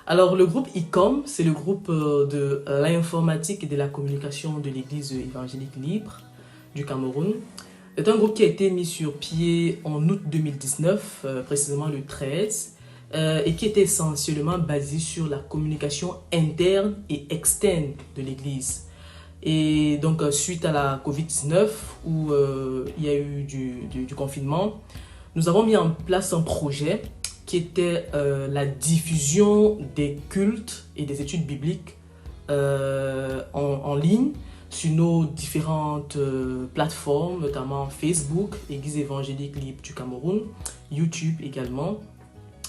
Alors, le groupe ICOM, c'est le groupe de l'informatique et de la communication de l'Église évangélique libre du Cameroun. C'est un groupe qui a été mis sur pied en août 2019, précisément le 13, et qui était essentiellement basé sur la communication interne et externe de l'Église. Et donc, suite à la COVID-19, où il y a eu du confinement, nous avons mis en place un projet qui était la diffusion des cultes et des études bibliques en ligne sur nos différentes plateformes, notamment Facebook, Église évangélique libre du Cameroun, YouTube également,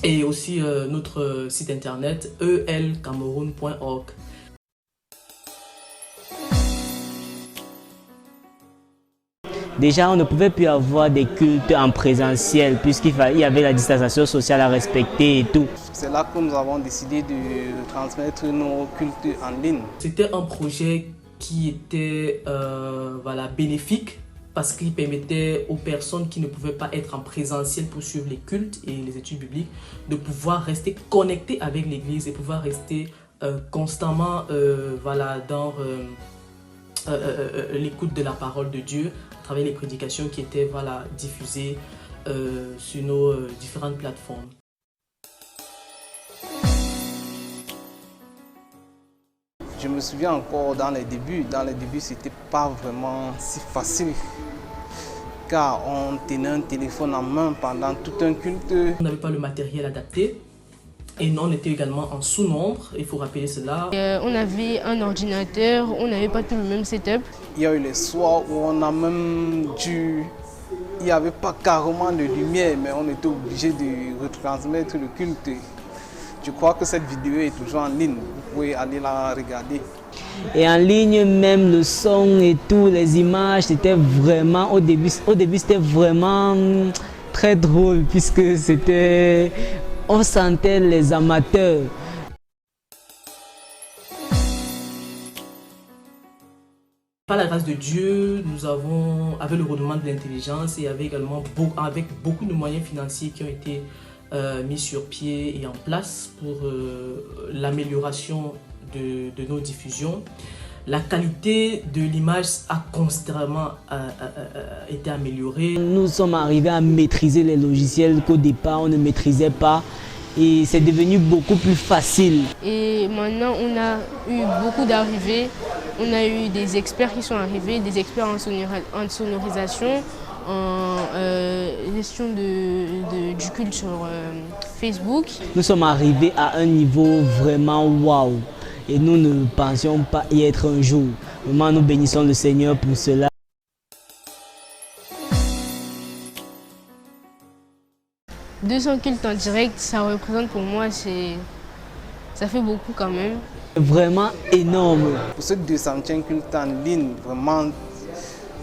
et aussi notre site internet elcameroun.org. Déjà, on ne pouvait plus avoir des cultes en présentiel puisqu'il y avait la distanciation sociale à respecter et tout. C'est là que nous avons décidé de transmettre nos cultes en ligne. C'était un projet qui était bénéfique parce qu'il permettait aux personnes qui ne pouvaient pas être en présentiel pour suivre les cultes et les études bibliques de pouvoir rester connectés avec l'Église et pouvoir rester constamment dans l'écoute de la parole de Dieu à travers les prédications qui étaient diffusées sur nos différentes plateformes. Je me souviens encore dans les débuts c'était pas vraiment si facile car on tenait un téléphone en main pendant tout un culte. On n'avait pas le matériel adapté. Et on était également en sous-nombre, il faut rappeler cela. On avait un ordinateur, on n'avait pas tout le même setup. Il y a eu les soirs où on a même dû... Il n'y avait pas carrément de lumière, mais on était obligé de retransmettre le culte. Je crois que cette vidéo est toujours en ligne, vous pouvez aller la regarder. Et en ligne, même le son et tout, les images, c'était vraiment, au début c'était vraiment très drôle puisque c'était... On sentait les amateurs. Par la grâce de Dieu, nous avons, avec le redoulement de l'intelligence et avec beaucoup de moyens financiers qui ont été mis sur pied et en place pour l'amélioration de nos diffusions, la qualité de l'image a constamment été améliorée. Nous sommes arrivés à maîtriser les logiciels qu'au départ on ne maîtrisait pas et c'est devenu beaucoup plus facile. Et maintenant on a eu beaucoup d'arrivées, on a eu des experts qui sont arrivés, des experts en sonorisation, en gestion du culte sur Facebook. Nous sommes arrivés à un niveau vraiment waouh. Et nous ne pensions pas y être un jour. Vraiment, nous bénissons le Seigneur pour cela. « 200 cultes en direct, ça représente pour moi, ça fait beaucoup quand même. » Vraiment énorme. Pour ce 200e culte en ligne, vraiment,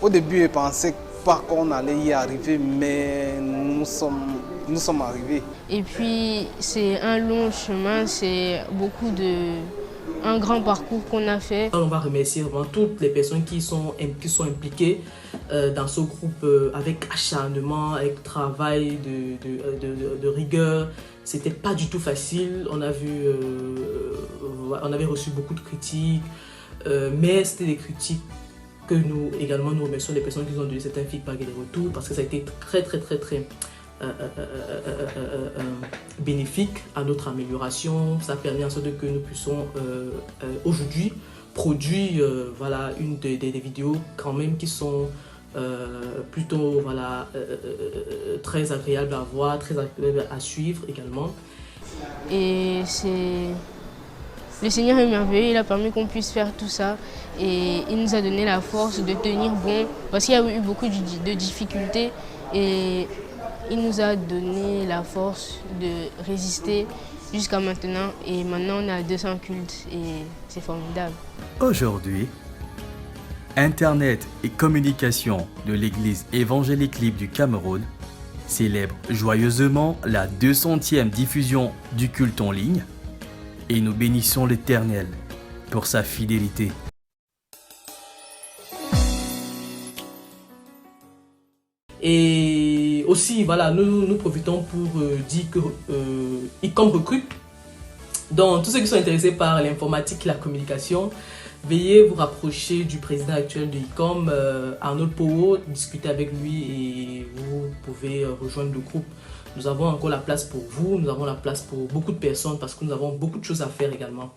au début, je pensais pas qu'on allait y arriver, mais nous sommes arrivés. Et puis, c'est un long chemin, c'est un grand parcours qu'on a fait. On va remercier vraiment toutes les personnes qui sont impliquées dans ce groupe avec acharnement, avec travail de rigueur. C'était pas du tout facile. On avait reçu beaucoup de critiques, mais c'était des critiques que nous remercions les personnes qui nous ont donné certains feedbacks et des retours parce que ça a été très bénéfique à notre amélioration. Ça a permis en sorte que nous puissions aujourd'hui produire des vidéos quand même qui sont plutôt très agréables à voir, très agréables à suivre également. Et le Seigneur est merveilleux, il a permis qu'on puisse faire tout ça et il nous a donné la force de tenir bon parce qu'il y a eu beaucoup de difficultés et il nous a donné la force de résister jusqu'à maintenant et maintenant on a 200 cultes et c'est formidable. Aujourd'hui, Internet et communication de l'Église évangélique libre du Cameroun célèbre joyeusement la 200e diffusion du culte en ligne et nous bénissons l'Éternel pour sa fidélité. Et aussi, nous profitons pour dire que ICOM recrute Donc, tous ceux qui sont intéressés par l'informatique et la communication, veuillez vous rapprocher du président actuel de ICOM, Arnold Powo, discuter avec lui et vous pouvez rejoindre le groupe. Nous avons encore la place pour vous, nous avons la place pour beaucoup de personnes parce que nous avons beaucoup de choses à faire également.